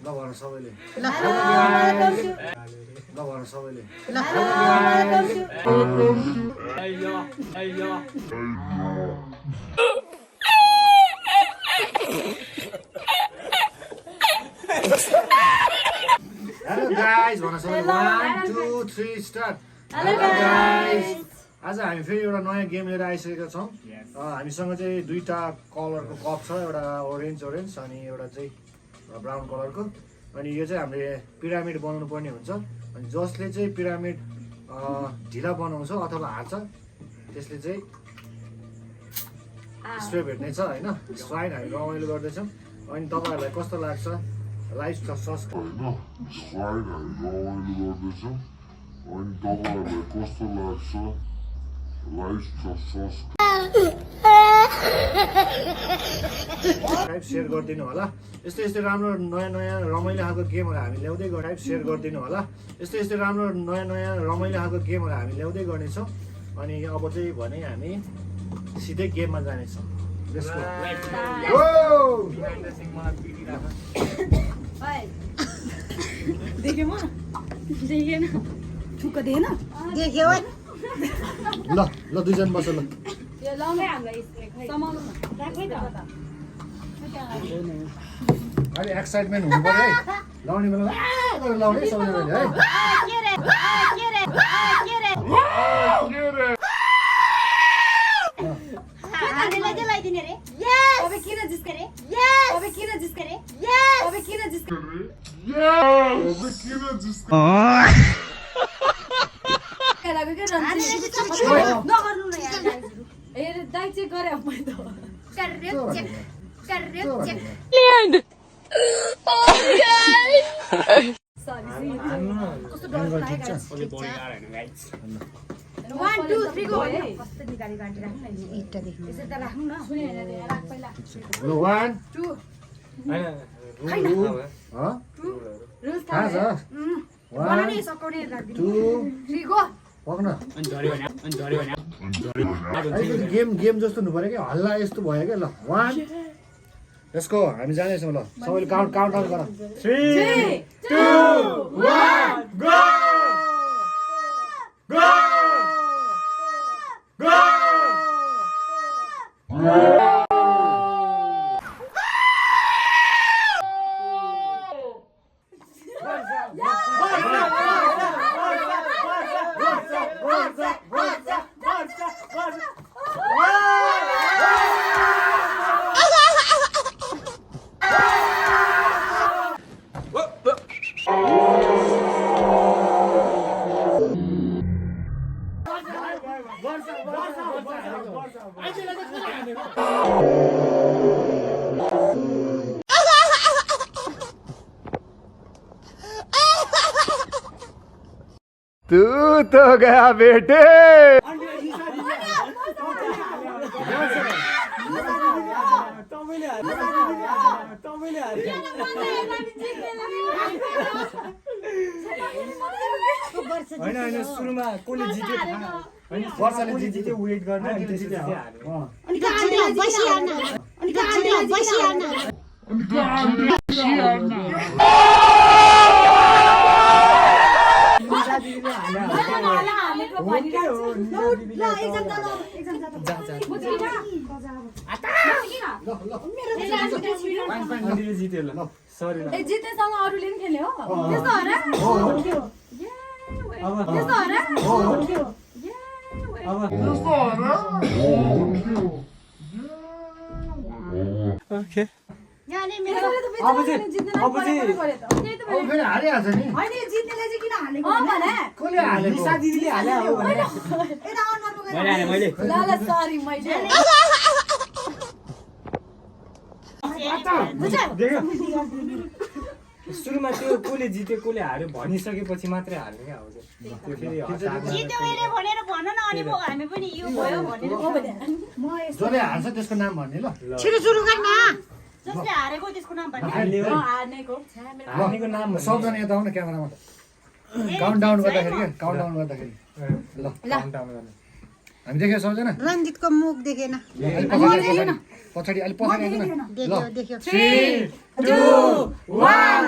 नभन सबैले नभन सबैले हेलो गाइस भन सबैले 1 2 3 स्टार्ट हेलो गाइस आज हामी फेरि एउटा नयाँ गेम लिएर आइसकेका छौँ हामीसँग चाहिँ दुईटा कलरको कप छ एउटा ओरेन्ज अनि एउटा चाहिँ ब्राउन कलरको अनि यो चाहिँ हामीले पिरामिड बनाउनु पर्ने हुन्छ अनि जसले चाहिँ पिरामिड ढिला बनाउँछ अथवा हार्छ त्यसले चाहिँ स्प्रे भेट्नेछ होइन स्वाइन हामी रमाइलो गर्दैछौँ अनि तपाईँहरूलाई कस्तो लाग्छ लाइभ सब्सक्राइब सेयर गरिदिनु होला यस्तै राम्रो नयाँ रमाइलो खालको गेमहरू हामी ल्याउँदै गर्ने सेयर गरिदिनु होला यस्तै राम्रो नयाँ रमाइलो खालको गेमहरू हामी ल्याउँदै गर्नेछौँ अनि अब चाहिँ भने हामी सिधै गेममा जानेछौँ ल दुईजना बस ल अलि एक्साइटमेन्ट हुनु पर्यो है लाउने बेला लाउने सबैजनाले है गेम जस्तो हुनु पर्यो क्या हल्ला यस्तो भयो क्या ल 1 यसको हामी जानेछौँ ल सबैले काउन्ट डाउन गर 3 2 1 गो गो गो तू तो गया बेटे होइन सुरुमा कसले जित्यो वर्षले जित्यो वेट गर्न अनि त्यसपछि जित्यो ल सरी ल जितेसँग अरूले पनि खेल्यो हो त्यस्तो हो ओके हालिहाल्छ नि निशा दिदीले हाल्यो सुरुमा त्यो कसले जित्यो कसले हार्यो भनिसकेपछि मात्रै हार्यो क्या अब जसले हाल्छ त्यसको नाम भन्ने ल हार्नेको नाम सबजना यता आउन क्यामेरामा काउन्ट डाउन गर्दाखेरि क्या काउन्ट डाउन गर्दाखेरि ल हामी देख्यो सबजना रञ्जितको मुख देखेन पछाडि अलि पछाडि देख्यो 3 2 1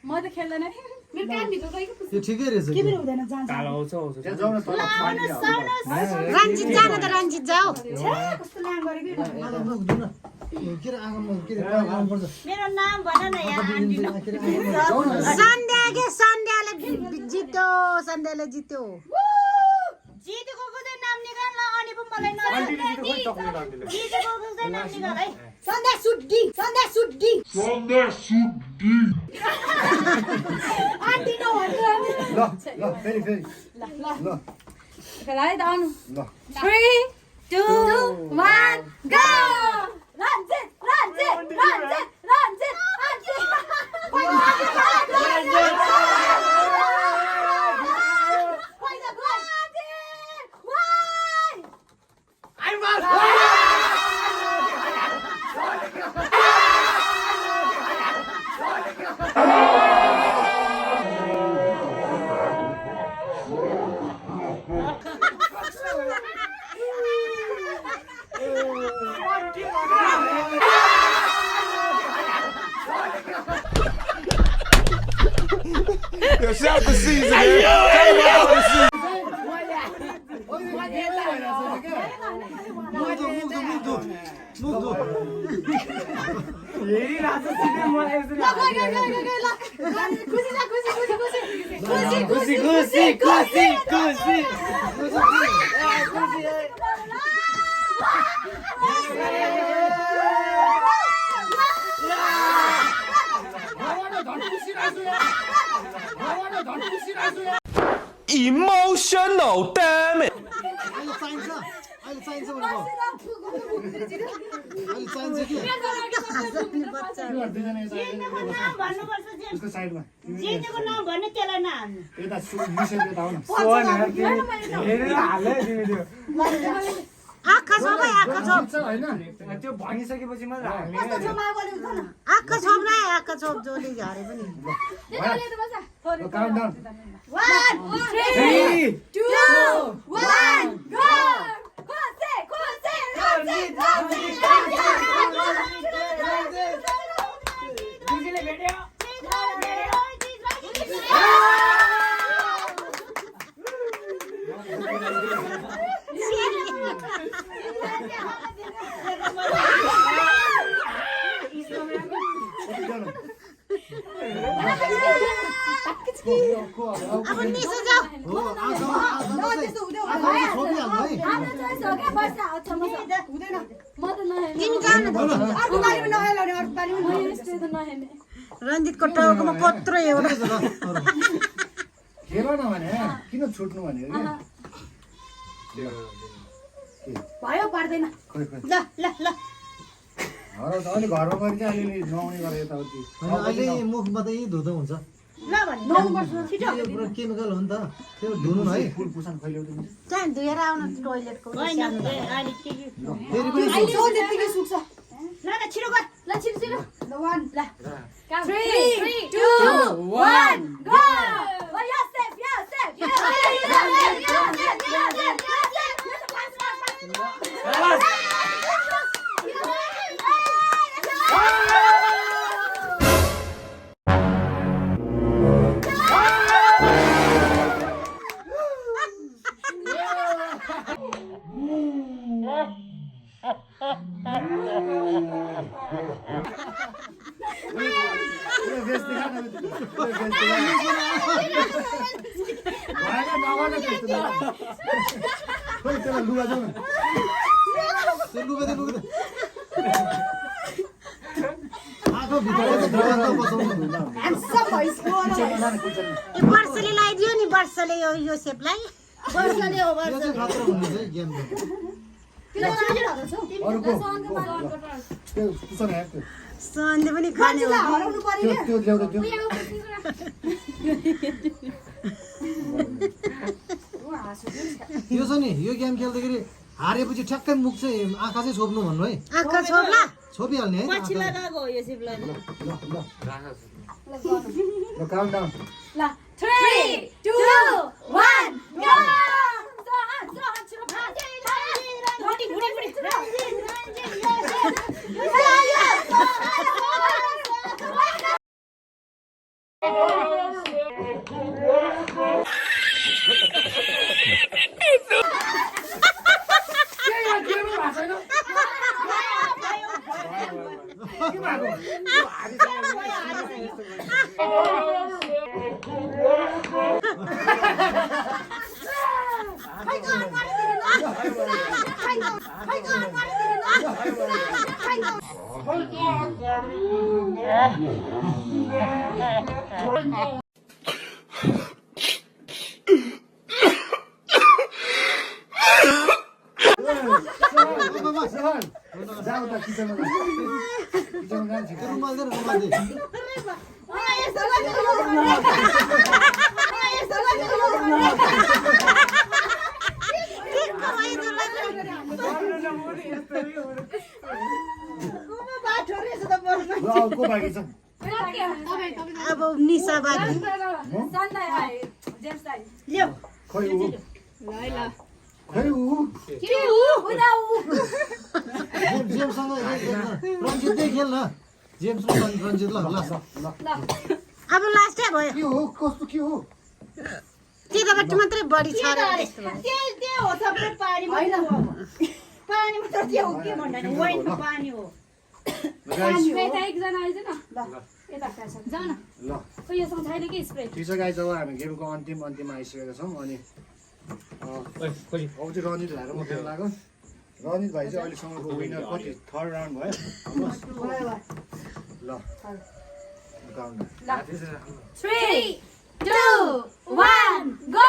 म त खेल्दैन मेरो कान भित्र गएको त्यो ठिकै रहेछ के पनि हुँदैन जान्छ त्यहाँ जाउँ न तल रञ्जित जान त रञ्जित जाऊ कस्तो नाम गरेको आँखा मुख धुन के रे आँखा मुख के रे गर्नुपर्छ मेरो नाम भन न यहाँ के रे आँखा मुख सन्ध्या के सन्ध्याले जित्यो सन्ध्याले जित्यो जितेको को चाहिँ नाम निकाल न अनि पो मलाई जितेको को चाहिँ नाम निकाल है सन्ध्या सुड्डी आन्टी न ल ल फेरि फेरि ल खेलाइ त आउनु ल 3 2 1 go Ranjit Yo, shout the season, man. Shout the season. Emotional, damn it. अहिले चाहिन्छ भनेको अहिले चाहिन्छ के उसको साइडमा जितेको नाम भन्नु त्यसलाई नाम यता मिसेर यता आउन आँखा छोप होइन त्यो भनिसकेपछि मात्र आँखा छोप न आँखा छोप जोली झरे पनि काउन्ट डाउन 1 3 2 1 गो खोसे रञ्जित दिदीले भेट्यो अब निसो जाऊ हो आँखा छोपिहाल्नु है हाम्रो चोइस हो क्या बस्छ अच्छा म हुँदैन म त नहेर्ने तिमी जान अर्को पालि पनि नहेर्ने अर्को पालि पनि यस्तो त नहेर्ने रञ्जितको टाउकोमा कत्रो एउटा खेल न भने किन छुट्नु भनेको भयो पर्दैन खोइ खोइ ल ल ल घर अलि घरमा गरी चाहिँ अलिअलि नआउने गरेर यताउति अहिले मुखमा त यही धुँदा हुन्छ ल भने छिटो यो पुरा केमिकल हो नि त त्यो धुनु है फुल पुसान खैल्याउँदै चाहिँ धुएर आउन टोइलेटको फेरि पनि अहिले जो जतिकै सुक्छ ल ल छिटो गर ल छिटो छिटो ल 1 ल 3 2 1 गो ओ यस सेफ खोइ त्यसलाई लुगा जाउँ न लुगा आँखा भित्र Handsome voice को ए वर्षले लगाइदियो नि वर्षले यो सेपलाई वर्षले हो यो चाहिँ खतरा हुने चाहिँ गेम अरूको त्यो कुसन ह्याक त्यो सन्डे पनि खाने हो हराउनु पर्यो त्यो ल्याउँदै त्यो यो छ नि यो गेम खेल्दाखेरि हारेपछि ठ्याक्कै मुख चाहिँ आँखा चाहिँ छोप्नु भन्नु है आँखा छोड्ला छोपिहाल्ने है पछि लगाएको हो यो सेपलाई ल काउन्ट डाउन ल 3 2 1 go जाऊ त किचनमा किचनमा जान्छ रुमाल दे रुमाल दे को बाँकी छ अब निशा बाँकी खै ऊ खै ऊ जेम्ससँग रञ्जितै खेल न जेम्स र रञ्जित ल ल अब लास्टै भयो के हो कस्तो के हो त्यताबाट मात्रै बढी छ र पानीमा त त्यो हो के भन्दा नि वाइनमा पानी हो ल ठिक छ गाइस अब हामी गेमको अन्तिम आइसकेका छौँ अनि अब चाहिँ रनित भाइ र म खेल्न लाग्यो रनित भाइ चाहिँ अहिलेसम्मको विनर कति थर्ड राउन्ड भयो ल काउन्ट 3 2 1 go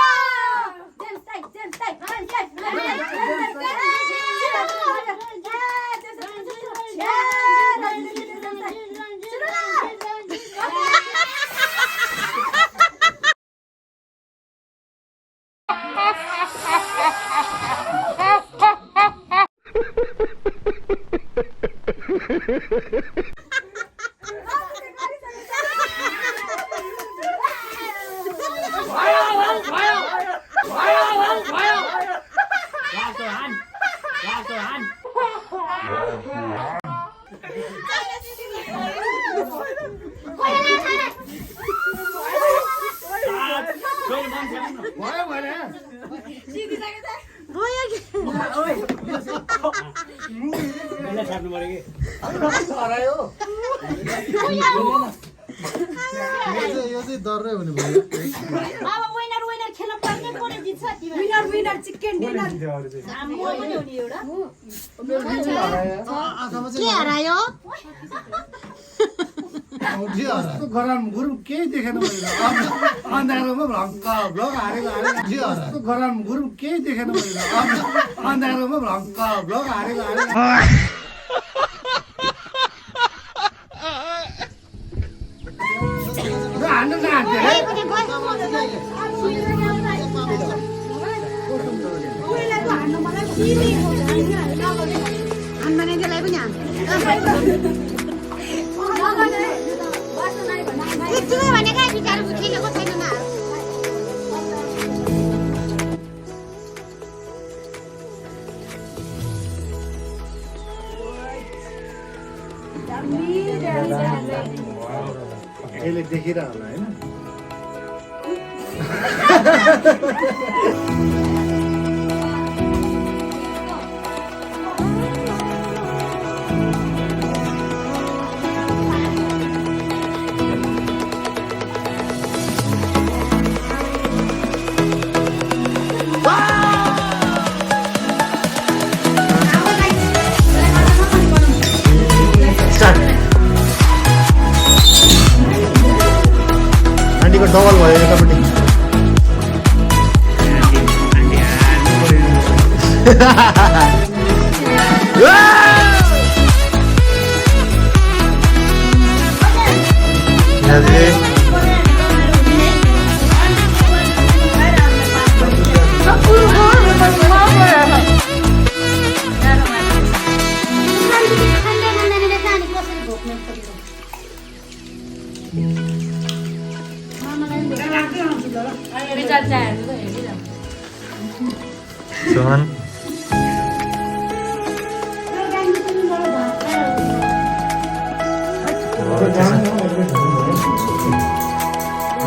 भयो भने भयो कि हरायो यो चाहिँ डरै हुने भयो अब विनर खेल्न पर्ने कोले जित्छ विनर चिकन डिनर म पनि हो नि एउटा आँखामा के चाहिँ हरायो औँठी हरा गरम गुरुम केही देखेन मैले अन्धारोमा भ्लङ्क भ्लग हारेको हारेको गरम गुरुम केही देखेन मैले अन्धारोमा भ्लङ्क भ्लग हारेको हारेको हान्नु नहान्थ्यो है हान्दैन त्यसलाई पनि हान् यतिमै भनेको बिचारा खेलेको छैन न यसले देखिरह होला होइन डबल भयो यतापट्टि सोहन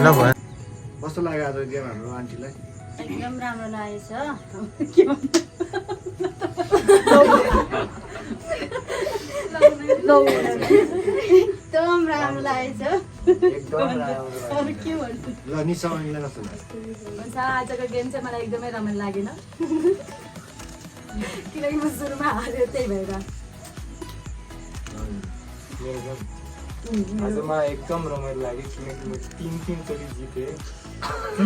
ल भयो कस्तो लाग्यो आज गेम हाम्रो आन्टीलाई एकदम राम्रो लागेछ एकदम राम्रो लागेछ ल निसाउनीलाई कस्तो लाग्यो हुन्छ आजको गेम चाहिँ मलाई एकदमै रमाइलो लागेन किनकि म सुरुमा हारेँ त्यही भएर आज मलाई एकदम रमाइलो लाग्यो किनकि म तीन-तीनचोटि जितेँ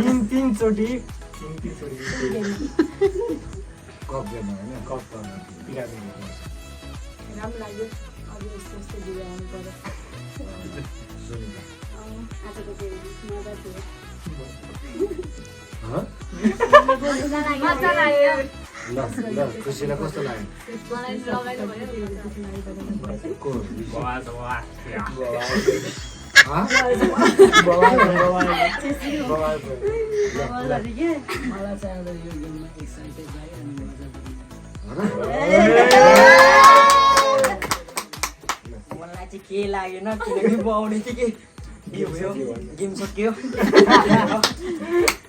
तीन-तीनचोटि जितेँ कप गेम होइन कप त पिरामिड राम्रो लाग्यो अब यस्तो यस्तो भिडियो आउनु पर्यो सुनिता आजको गेम मजा थियो मजा लाग्यो ल ल खुसीलाई कस्तो लाग्यो मलाई रमाइलो भयो को मलाई चाहिँ के लागेन किनकि बाउने थिएँ कि के भयो गेम सक्यो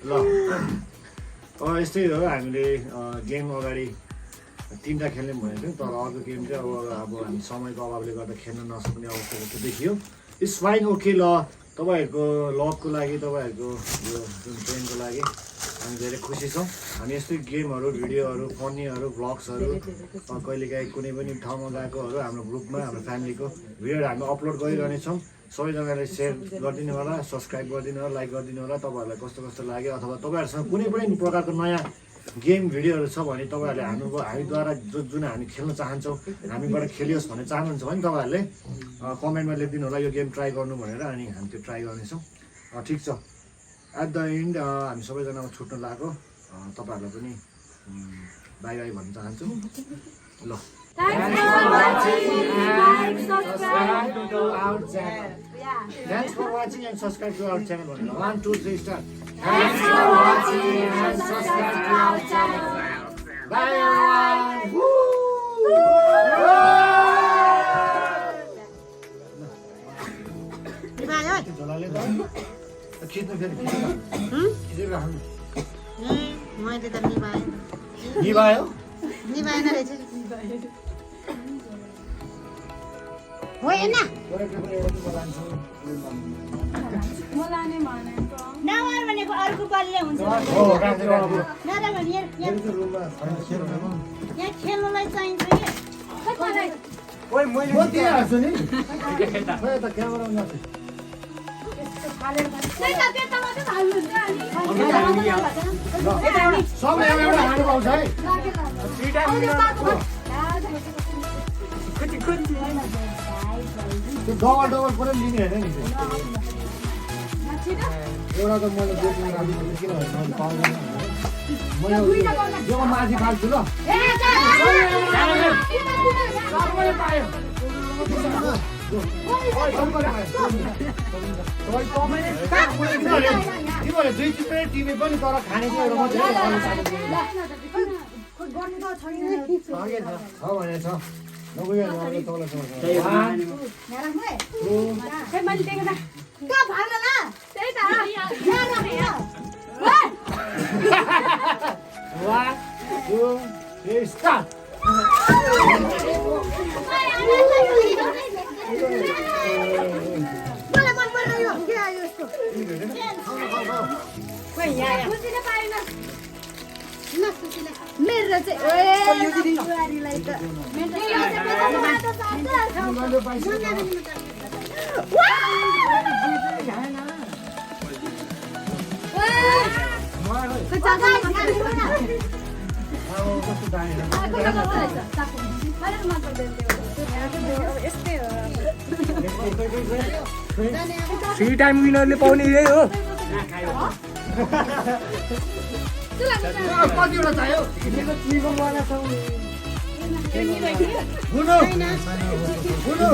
ल यस्तै हो हामीले गेम अगाडि तिनवटा खेल्ने भनेको थियौँ तर अर्को गेम चाहिँ अब हामी समयको अभावले गर्दा खेल्न नसक्ने अवस्था जस्तो देखियो इट्स फाइन ओके ल तपाईँहरूको लभको लागि तपाईँहरूको यो जुन ट्रेनको लागि हामी धेरै खुसी छौँ हामी यस्तै गेमहरू भिडियोहरू फनीहरू भ्लग्सहरू कहिलेकाहीँ कुनै पनि ठाउँमा गएकोहरू हाम्रो ग्रुपमा हाम्रो फ्यामिलीको भिडियोहरू हामी अपलोड गरिरहनेछौँ सबैजनाले सेयर गरिदिनु होला सब्सक्राइब गरिदिनु होला लाइक गरिदिनु होला तपाईँहरूलाई कस्तो कस्तो लाग्यो अथवा तपाईँहरूसँग कुनै पनि प्रकारको नयाँ गेम भिडियोहरू छ भने तपाईँहरूले हामीद्वारा जुन हामी खेल्न चाहन्छौँ हामीबाट खेलियोस् भन्ने चाहनुहुन्छ भने तपाईँहरूले कमेन्टमा लेखिदिनु होला यो गेम ट्राई गर्नु भनेर अनि हामी त्यो ट्राई गर्नेछौँ ठिक छ एट द एन्ड हामी सबैजनामा छुट्न लाग्यो तपाईँहरूलाई पनि बाई बाई भन्न चाहन्छु ल Thanks for watching and subscribe to our channel. 1, 2, 3, start. Thanks for watching and subscribe to our channel. Bye everyone. खिच्नु फेरि मैले त निभाएँ निभायो निभाएन रहेछ होइन नगर भनेको अर्को पालिले हुन्छ नगर भने यहाँ खेल्नुलाई चाहिन्छ डबल डबल पनि लिने होइन नि एउटा त मैले बेच्नु राखेको किनभने मैले पाउँदैन मैले यो माथि फाल्छु ल तिमीहरूले दुई चिप्रे टिभी पनि तर खाने चाहिँ एउटा मात्रै छ भने छ नगयो तल मेरो चाहिँ खोइ चाचा अब कस्तो दामी छ। मलाई मन पर्दैन त्यो यस्तै हो 3 टाइम विनरले पाउने यही हो कतिवटा चाहियो गुनु गुनु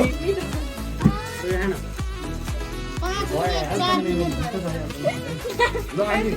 5 मिनेट 4 मिनेट ल अनि